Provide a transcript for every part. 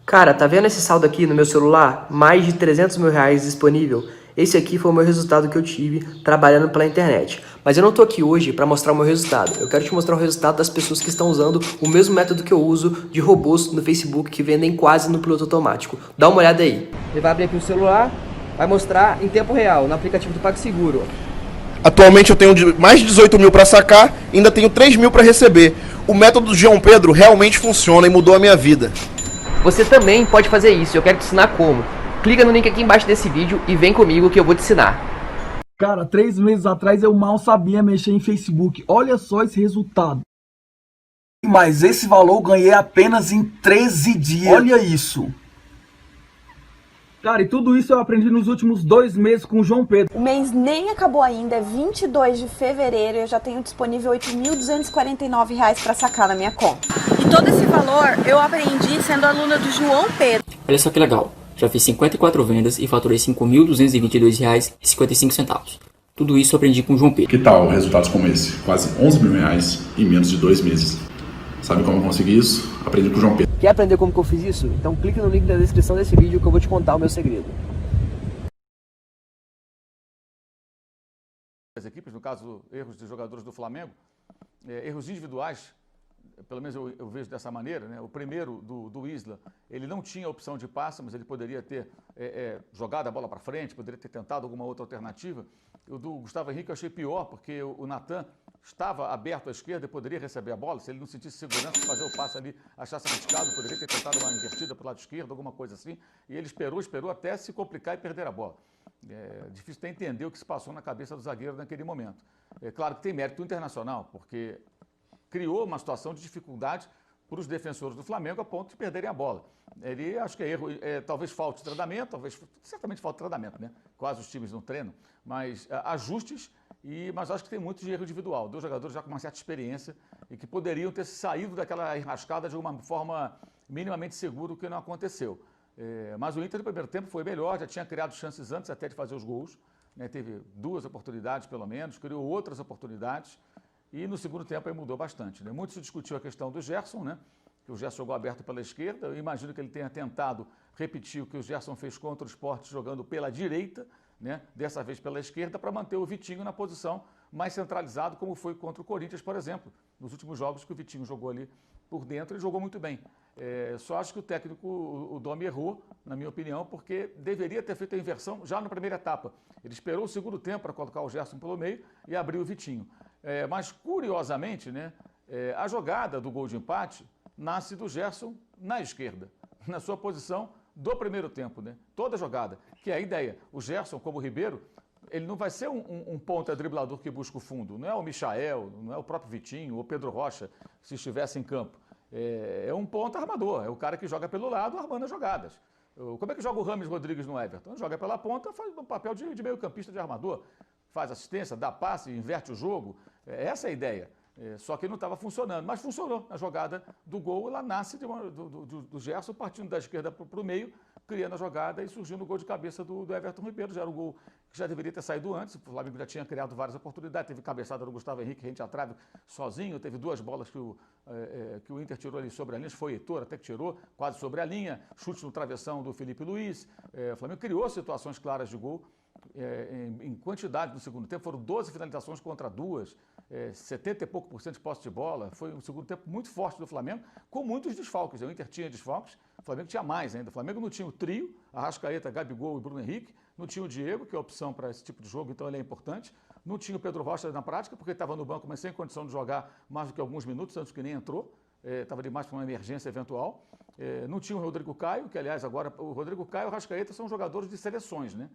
Cara, tá vendo esse saldo aqui no meu celular? Mais de 300 mil reais disponível. Esse aqui foi o meu resultado que eu tive trabalhando pela internet. Mas eu não tô aqui hoje para mostrar o meu resultado. Eu quero te mostrar o resultado das pessoas que estão usando o mesmo método que eu uso de robôs no Facebook que vendem quase no piloto automático. Dá uma olhada aí. Ele vai abrir aqui o celular, vai mostrar em tempo real, no aplicativo do PagSeguro. Atualmente eu tenho mais de 18 mil para sacar, ainda tenho 3 mil para receber. O método do João Pedro realmente funciona e mudou a minha vida. Você também pode fazer isso, eu quero te ensinar como. Clica no link aqui embaixo desse vídeo e vem comigo que eu vou te ensinar. Cara, 3 meses atrás eu mal sabia mexer em Facebook. Olha só esse resultado. Mas esse valor eu ganhei apenas em 13 dias. Olha isso. Cara, e tudo isso eu aprendi nos últimos 2 meses com o João Pedro. O mês nem acabou ainda, é 22 de fevereiro e eu já tenho disponível R$ 8.249 para sacar na minha conta. E todo esse valor eu aprendi sendo aluna do João Pedro. Olha só que legal, já fiz 54 vendas e faturei R$ 5.222,55. Tudo isso eu aprendi com o João Pedro. Que tal resultados como esse? Quase 11 mil reais em menos de 2 meses. Sabe como eu consegui isso? Aprendi com o João Pedro. Quer aprender como que eu fiz isso? Então clica no link da descrição desse vídeo que eu vou te contar o meu segredo. As equipes, no caso, erros de jogadores do Flamengo, erros individuais, pelo menos eu vejo dessa maneira, né? O primeiro do Isla, ele não tinha opção de passe, mas ele poderia ter jogado a bola para frente, poderia ter tentado alguma outra alternativa. O do Gustavo Henrique eu achei pior, porque o Natan estava aberto à esquerda e poderia receber a bola. Se ele não sentisse segurança de fazer o passe ali, achasse arriscado, poderia ter tentado uma invertida para o lado esquerdo, alguma coisa assim. E ele esperou até se complicar e perder a bola. É difícil até entender o que se passou na cabeça do zagueiro naquele momento. É claro que tem mérito internacional, porque criou uma situação de dificuldade para os defensores do Flamengo a ponto de perderem a bola. Ele, acho que é erro, talvez falte treinamento, certamente falta treinamento, né? Quase os times não treinam, mas ajustes, mas acho que tem muito de erro individual. 2 jogadores já com uma certa experiência e que poderiam ter saído daquela enrascada de uma forma minimamente segura, o que não aconteceu. Mas o Inter no primeiro tempo foi melhor, já tinha criado chances antes até de fazer os gols, né? Teve 2 oportunidades pelo menos, criou outras oportunidades. E no segundo tempo aí mudou bastante, né? Muito se discutiu a questão do Gerson, né? Que o Gerson jogou aberto pela esquerda. Eu imagino que ele tenha tentado repetir o que o Gerson fez contra o Sport jogando pela direita, né? Dessa vez pela esquerda, para manter o Vitinho na posição mais centralizado, como foi contra o Corinthians, por exemplo. Nos últimos jogos que o Vitinho jogou ali por dentro, ele jogou muito bem. Só acho que o técnico, o Domi, errou, na minha opinião, porque deveria ter feito a inversão já na primeira etapa. Ele esperou o segundo tempo para colocar o Gerson pelo meio e abrir o Vitinho. Mas, curiosamente, né, a jogada do gol de empate nasce do Gerson na esquerda, na sua posição do primeiro tempo, né? Toda a jogada, que é a ideia. O Gerson, como o Ribeiro, ele não vai ser um ponta driblador que busca o fundo. Não é o Michael, não é o próprio Vitinho ou Pedro Rocha, se estivesse em campo. É um ponta armador, é o cara que joga pelo lado armando as jogadas. Como é que joga o Rames Rodrigues no Everton? Joga pela ponta, faz o papel de meio campista de armador. Faz assistência, dá passe, inverte o jogo. Essa é a ideia. Só que não estava funcionando, mas funcionou. A jogada do gol, ela nasce do Gerson, partindo da esquerda para o meio, criando a jogada e surgindo o gol de cabeça do Everton Ribeiro. Já era um gol que já deveria ter saído antes. O Flamengo já tinha criado várias oportunidades. Teve cabeçada do Gustavo Henrique, rente à trave, sozinho. Teve 2 bolas que o Inter tirou ali sobre a linha. Foi Heitor até que tirou, quase sobre a linha. Chute no travessão do Felipe Luiz. O Flamengo criou situações claras de gol. Em quantidade no segundo tempo, foram 12 finalizações contra 2, 70 e pouco por cento de posse de bola. Foi um segundo tempo muito forte do Flamengo, com muitos desfalques. O Inter tinha desfalques, o Flamengo tinha mais ainda. O Flamengo não tinha o trio, Arrascaeta, Gabigol e Bruno Henrique, não tinha o Diego, que é a opção para esse tipo de jogo, então ele é importante. Não tinha o Pedro Rocha na prática, porque estava no banco, mas sem condição de jogar mais do que alguns minutos, antes que nem entrou. Estava ali mais para uma emergência eventual. Não tinha o Rodrigo Caio, que aliás agora o Rodrigo Caio e o Arrascaeta são jogadores de seleções, né?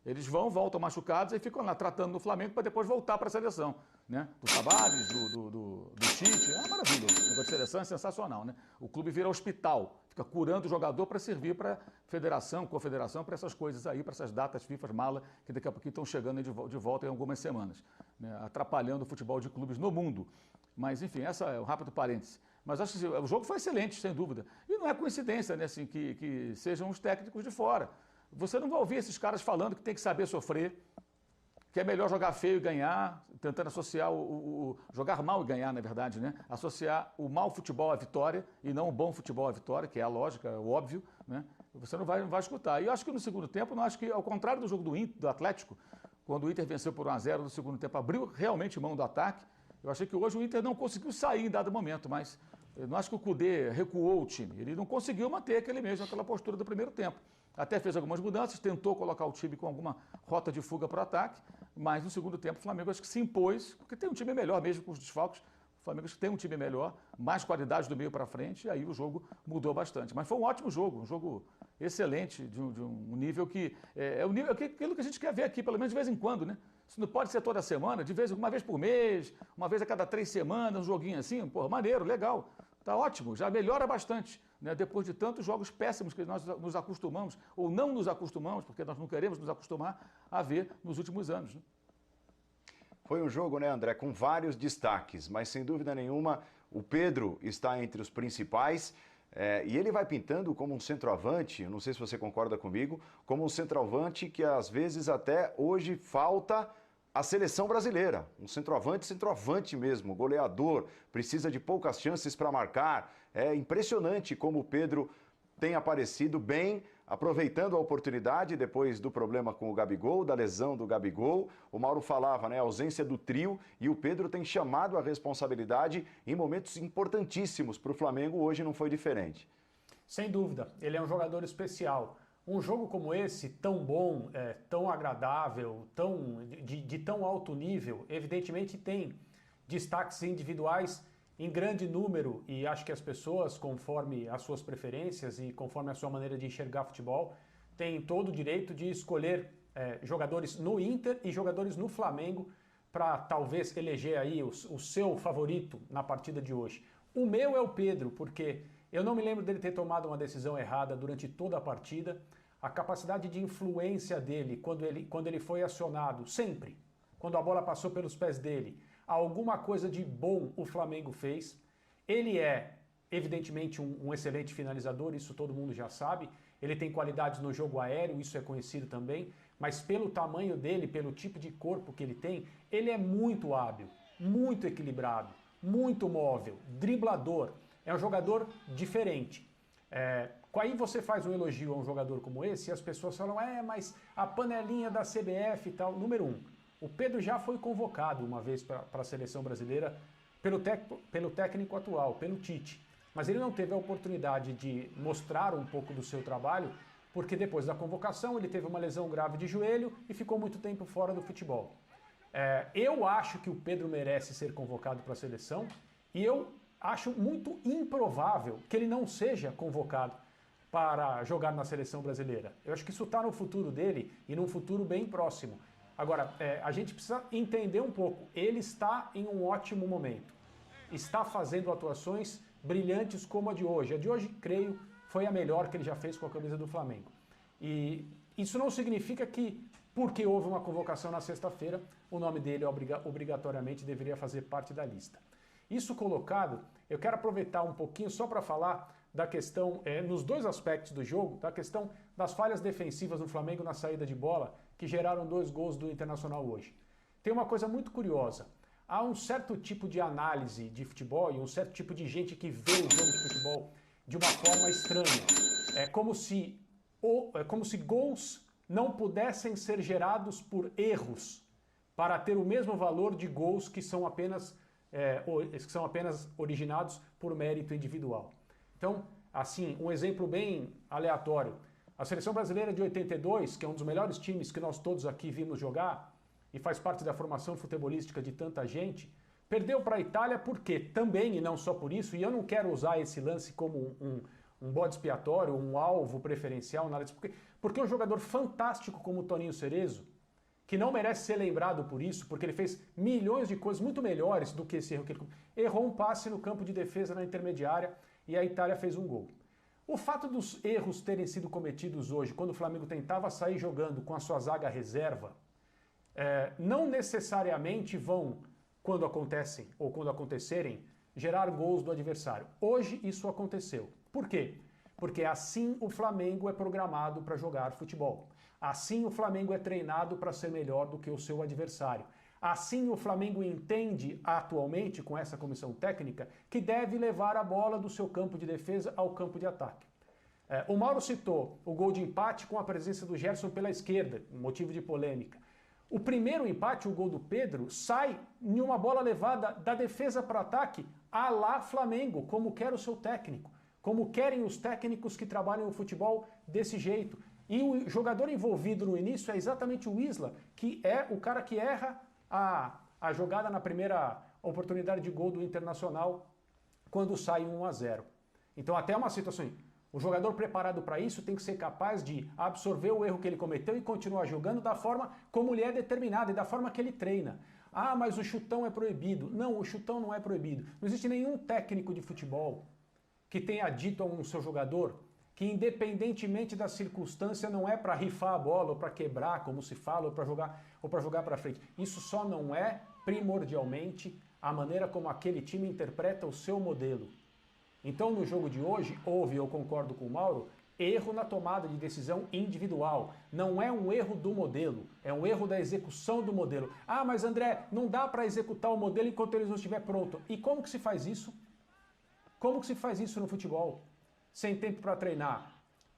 Eles voltam machucados e ficam lá tratando no Flamengo para depois voltar para a seleção, né? Do Tavares, do Tite, é uma maravilha. O negócio de seleção é sensacional, né? O clube vira hospital, fica curando o jogador para servir para federação, confederação, para essas coisas aí, para essas datas FIFA, mala, que daqui a pouquinho estão chegando de volta em algumas semanas, né? Atrapalhando o futebol de clubes no mundo. Mas, enfim, essa é um rápido parêntese. Mas acho que o jogo foi excelente, sem dúvida. E não é coincidência, né, assim, que sejam os técnicos de fora. Você não vai ouvir esses caras falando que tem que saber sofrer, que é melhor jogar feio e ganhar, tentando associar jogar mal e ganhar, na verdade, né? Associar o mau futebol à vitória e não o bom futebol à vitória, que é a lógica, é o óbvio, né? Você não vai escutar. E eu acho que no segundo tempo, não acho que, ao contrário do jogo do Atlético, quando o Inter venceu por 1-0 no segundo tempo, abriu realmente mão do ataque. Eu achei que hoje o Inter não conseguiu sair em dado momento, mas eu não acho que o Kudê recuou o time. Ele não conseguiu manter aquela postura do primeiro tempo. Até fez algumas mudanças, tentou colocar o time com alguma rota de fuga para o ataque, mas no segundo tempo o Flamengo acho que se impôs, porque tem um time melhor mesmo com os desfalques. O Flamengo acho que tem um time melhor, mais qualidade do meio para frente, e aí o jogo mudou bastante. Mas foi um ótimo jogo, um jogo excelente, de um nível que é o nível, aquilo que a gente quer ver aqui, pelo menos de vez em quando, né? Isso não pode ser toda semana, uma vez por mês, uma vez a cada 3 semanas, um joguinho assim, pô, maneiro, legal. Tá ótimo, já melhora bastante, né? Depois de tantos jogos péssimos que nós nos acostumamos, ou não nos acostumamos, porque nós não queremos nos acostumar a ver nos últimos anos, né? Foi um jogo, né, André, com vários destaques, mas sem dúvida nenhuma o Pedro está entre os principais. E ele vai pintando como um centroavante, não sei se você concorda comigo, como um centroavante que às vezes até hoje falta a seleção brasileira. Um centroavante mesmo, goleador, precisa de poucas chances para marcar. É impressionante como o Pedro tem aparecido bem, aproveitando a oportunidade depois do problema com o Gabigol, da lesão do Gabigol. O Mauro falava, né, a ausência do trio, e o Pedro tem chamado a responsabilidade em momentos importantíssimos para o Flamengo. Hoje não foi diferente. Sem dúvida, ele é um jogador especial. Um jogo como esse, tão bom, tão agradável, de tão alto nível, evidentemente tem destaques individuais em grande número, e acho que as pessoas, conforme as suas preferências e conforme a sua maneira de enxergar futebol, têm todo o direito de escolher jogadores no Inter e jogadores no Flamengo para talvez eleger aí o seu favorito na partida de hoje. O meu é o Pedro, porque eu não me lembro dele ter tomado uma decisão errada durante toda a partida. A capacidade de influência dele quando ele foi acionado, sempre, quando a bola passou pelos pés dele, alguma coisa de bom o Flamengo fez. Ele é, evidentemente, um excelente finalizador, isso todo mundo já sabe. Ele tem qualidades no jogo aéreo, isso é conhecido também. Mas pelo tamanho dele, pelo tipo de corpo que ele tem, ele é muito hábil, muito equilibrado, muito móvel, driblador. É um jogador diferente. Aí você faz um elogio a um jogador como esse e as pessoas falam, mas a panelinha da CBF e tal. Número 1. O Pedro já foi convocado uma vez para a seleção brasileira pelo técnico atual, pelo Tite. Mas ele não teve a oportunidade de mostrar um pouco do seu trabalho, porque depois da convocação ele teve uma lesão grave de joelho e ficou muito tempo fora do futebol. Eu acho que o Pedro merece ser convocado para a seleção e eu acho muito improvável que ele não seja convocado para jogar na seleção brasileira. Eu acho que isso está no futuro dele e num futuro bem próximo. Agora, a gente precisa entender um pouco. Ele está em um ótimo momento. Está fazendo atuações brilhantes como a de hoje. A de hoje, creio, foi a melhor que ele já fez com a camisa do Flamengo. E isso não significa que, porque houve uma convocação na sexta-feira, o nome dele obrigatoriamente deveria fazer parte da lista. Isso colocado, eu quero aproveitar um pouquinho só para falar da questão, nos dois aspectos do jogo, da questão das falhas defensivas no Flamengo na saída de bola, que geraram 2 gols do Internacional hoje. Tem uma coisa muito curiosa. Há um certo tipo de análise de futebol e um certo tipo de gente que vê o jogo de futebol de uma forma estranha. É como se gols não pudessem ser gerados por erros para ter o mesmo valor de gols que são apenas originados por mérito individual. Então, assim, um exemplo bem aleatório. A seleção brasileira de 82, que é um dos melhores times que nós todos aqui vimos jogar e faz parte da formação futebolística de tanta gente, perdeu para a Itália porque também, e não só por isso, e eu não quero usar esse lance como um bode expiatório, um alvo preferencial, nada disso, porque um jogador fantástico como o Toninho Cerezo, que não merece ser lembrado por isso, porque ele fez milhões de coisas muito melhores do que esse erro que ele errou um passe no campo de defesa na intermediária e a Itália fez um gol. O fato dos erros terem sido cometidos hoje, quando o Flamengo tentava sair jogando com a sua zaga reserva, não necessariamente vão, quando acontecem ou quando acontecerem, gerar gols do adversário. Hoje isso aconteceu. Por quê? porque assim o Flamengo é programado para jogar futebol. Assim o Flamengo é treinado para ser melhor do que o seu adversário. Assim o Flamengo entende atualmente, com essa comissão técnica, que deve levar a bola do seu campo de defesa ao campo de ataque. O Mauro citou o gol de empate com a presença do Gerson pela esquerda, motivo de polêmica. O primeiro empate, o gol do Pedro, sai em uma bola levada da defesa para o ataque à lá Flamengo, como quer o seu técnico, como querem os técnicos que trabalham o futebol desse jeito. E o jogador envolvido no início é exatamente o Isla, que é o cara que erra a jogada na primeira oportunidade de gol do Internacional quando sai 1-0. Então até uma situação, o jogador preparado para isso tem que ser capaz de absorver o erro que ele cometeu e continuar jogando da forma como ele é determinado e da forma que ele treina. Ah, mas o chutão é proibido. Não, o chutão não é proibido. Não existe nenhum técnico de futebol que tenha dito a um seu jogador que independentemente da circunstância não é para rifar a bola ou para quebrar, como se fala, ou para jogar para frente. Isso só não é primordialmente a maneira como aquele time interpreta o seu modelo. Então no jogo de hoje houve, eu concordo com o Mauro, erro na tomada de decisão individual. Não é um erro do modelo, é um erro da execução do modelo. Ah, mas André, não dá para executar o modelo enquanto ele não estiver pronto. E como que se faz isso? Como que se faz isso no futebol? Sem tempo para treinar.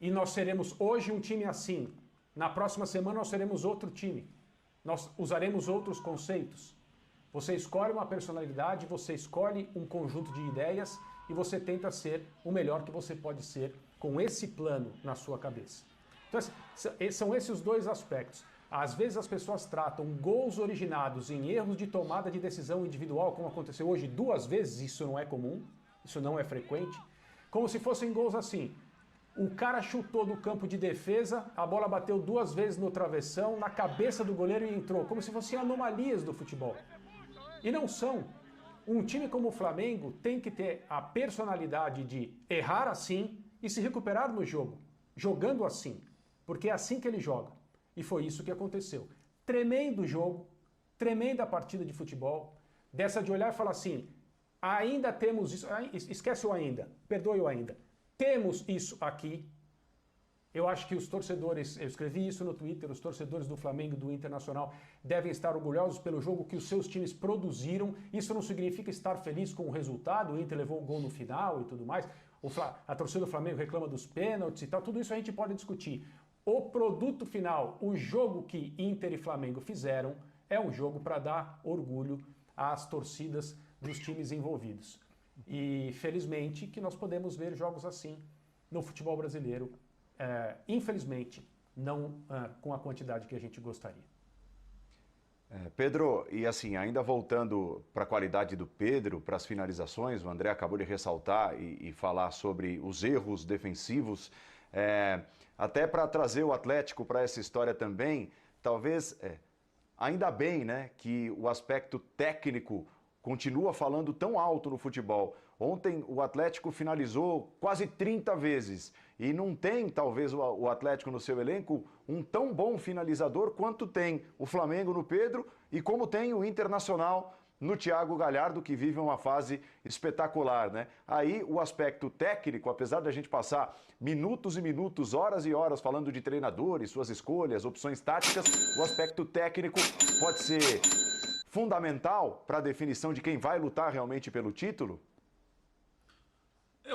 E nós seremos hoje um time assim. Na próxima semana nós seremos outro time. Nós usaremos outros conceitos. Você escolhe uma personalidade, você escolhe um conjunto de ideias e você tenta ser o melhor que você pode ser com esse plano na sua cabeça. Então, são esses os dois aspectos. Às vezes as pessoas tratam gols originados em erros de tomada de decisão individual, como aconteceu hoje 2 vezes, isso não é comum, isso não é frequente, como se fossem gols assim. O cara chutou do campo de defesa, a bola bateu 2 vezes no travessão, na cabeça do goleiro e entrou, como se fossem anomalias do futebol. E não são. Um time como o Flamengo tem que ter a personalidade de errar assim e se recuperar no jogo, jogando assim, porque é assim que ele joga. E foi isso que aconteceu. Tremendo jogo, tremenda partida de futebol, dessa de olhar e falar assim, ainda temos isso, esquece o ainda, perdoe o ainda, temos isso aqui. Eu acho que os torcedores, eu escrevi isso no Twitter, os torcedores do Flamengo e do Internacional devem estar orgulhosos pelo jogo que os seus times produziram. Isso não significa estar feliz com o resultado, o Inter levou um gol no final e tudo mais. A torcida do Flamengo reclama dos pênaltis e tal, tudo isso a gente pode discutir. O produto final, o jogo que Inter e Flamengo fizeram, é um jogo para dar orgulho às torcidas dos times envolvidos. E felizmente que nós podemos ver jogos assim no futebol brasileiro. Infelizmente, não com a quantidade que a gente gostaria. Pedro, e assim, ainda voltando para a qualidade do Pedro, para as finalizações, o André acabou de ressaltar e falar sobre os erros defensivos, até para trazer o Atlético para essa história também, talvez, ainda bem, né, que o aspecto técnico continua falando tão alto no futebol. Ontem o Atlético finalizou quase 30 vezes e não tem, talvez, o Atlético no seu elenco um tão bom finalizador quanto tem o Flamengo no Pedro e como tem o Internacional no Thiago Galhardo, que vive uma fase espetacular, né? Aí o aspecto técnico, apesar da gente passar minutos e minutos, horas e horas falando de treinadores, suas escolhas, opções táticas, o aspecto técnico pode ser fundamental para a definição de quem vai lutar realmente pelo título?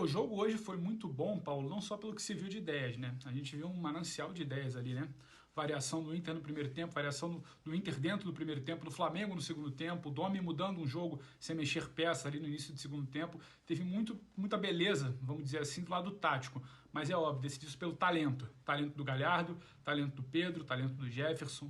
O jogo hoje foi muito bom, Paulo, não só pelo que se viu de ideias, né? A gente viu um manancial de ideias ali, né? Variação do Inter no primeiro tempo, variação do Inter dentro do primeiro tempo, do Flamengo no segundo tempo, o Domi mudando um jogo sem mexer peça ali no início do segundo tempo. Teve muita beleza, vamos dizer assim, do lado tático. Mas é óbvio, decidiu pelo talento. Talento do Galhardo, talento do Pedro, talento do Gerson,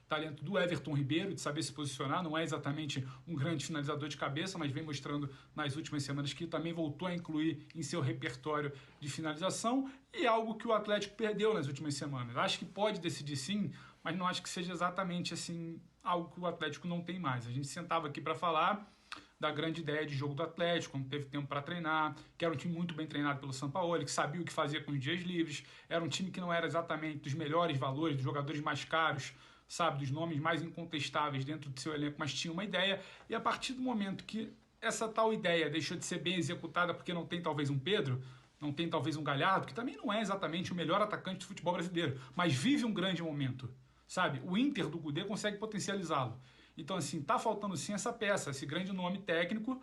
talento do Everton Ribeiro, de saber se posicionar. Não é exatamente um grande finalizador de cabeça, mas vem mostrando nas últimas semanas que também voltou a incluir em seu repertório de finalização. E algo que o Atlético perdeu nas últimas semanas. Acho que pode decidir sim, mas não acho que seja exatamente assim algo que o Atlético não tem mais. A gente sentava aqui para falar da grande ideia de jogo do Atlético, quando teve tempo para treinar, que era um time muito bem treinado pelo Sampaoli, que sabia o que fazia com os dias livres, era um time que não era exatamente dos melhores valores, dos jogadores mais caros, sabe, dos nomes mais incontestáveis dentro do seu elenco, mas tinha uma ideia, e a partir do momento que essa tal ideia deixou de ser bem executada porque não tem talvez um Pedro, não tem talvez um Galhardo, que também não é exatamente o melhor atacante do futebol brasileiro, mas vive um grande momento, sabe? O Inter do Kudê consegue potencializá-lo. Então, assim, tá faltando sim essa peça, esse grande nome técnico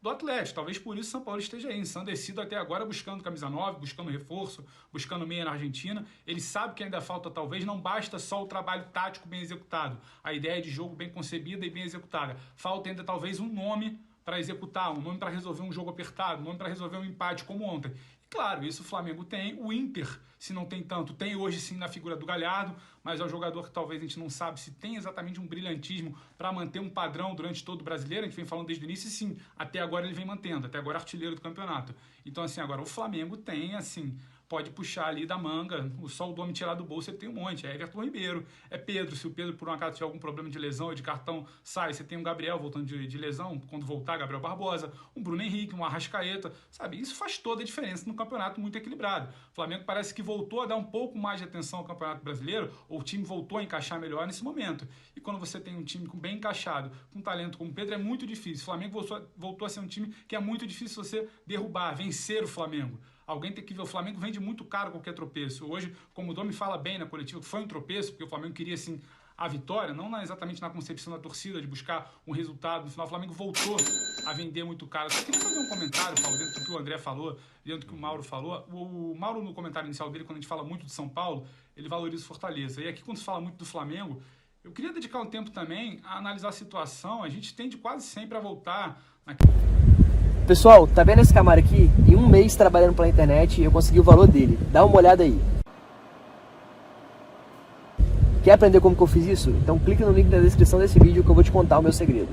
do Atlético. Talvez por isso o São Paulo esteja aí, ensandecido até agora, buscando camisa 9, buscando reforço, buscando meia na Argentina. Ele sabe que ainda falta, talvez, não basta só o trabalho tático bem executado, a ideia de jogo bem concebida e bem executada. Falta ainda, talvez, um nome para executar, um nome para resolver um jogo apertado, um nome para resolver um empate como ontem. E claro, isso o Flamengo tem, o Inter, se não tem tanto, tem hoje sim na figura do Galhardo, mas é um jogador que talvez a gente não sabe se tem exatamente um brilhantismo para manter um padrão durante todo o brasileiro. A gente vem falando desde o início e sim, até agora ele vem mantendo, até agora artilheiro do campeonato. Então assim, agora o Flamengo tem assim, pode puxar ali da manga, só o nome tirar do bolso, ele tem um monte. É Everton Ribeiro, é Pedro, se o Pedro por um acaso tiver algum problema de lesão ou de cartão, sai. Você tem um Gabriel voltando de lesão, quando voltar, Gabriel Barbosa, um Bruno Henrique, um Arrascaeta, sabe? Isso faz toda a diferença no campeonato muito equilibrado. O Flamengo parece que voltou a dar um pouco mais de atenção ao Campeonato Brasileiro, ou o time voltou a encaixar melhor nesse momento. E quando você tem um time bem encaixado, com talento como o Pedro, é muito difícil. O Flamengo voltou a ser um time que é muito difícil você derrubar, vencer o Flamengo. Alguém tem que ver, o Flamengo vende muito caro qualquer tropeço. Hoje, como o Domi fala bem na coletiva, foi um tropeço, porque o Flamengo queria, assim, a vitória, não exatamente na concepção da torcida, de buscar um resultado. No final, o Flamengo voltou a vender muito caro. Só queria fazer um comentário, Paulo, dentro do que o André falou, dentro do que o Mauro falou. O Mauro, no comentário inicial dele, quando a gente fala muito de São Paulo, ele valoriza o Fortaleza. E aqui, quando se fala muito do Flamengo, eu queria dedicar um tempo também a analisar a situação. A gente tende quase sempre a voltar naquele... Pessoal, tá vendo esse Camaro aqui? Em um mês trabalhando pela internet, eu consegui o valor dele. Dá uma olhada aí. Quer aprender como que eu fiz isso? Então clica no link na descrição desse vídeo que eu vou te contar o meu segredo.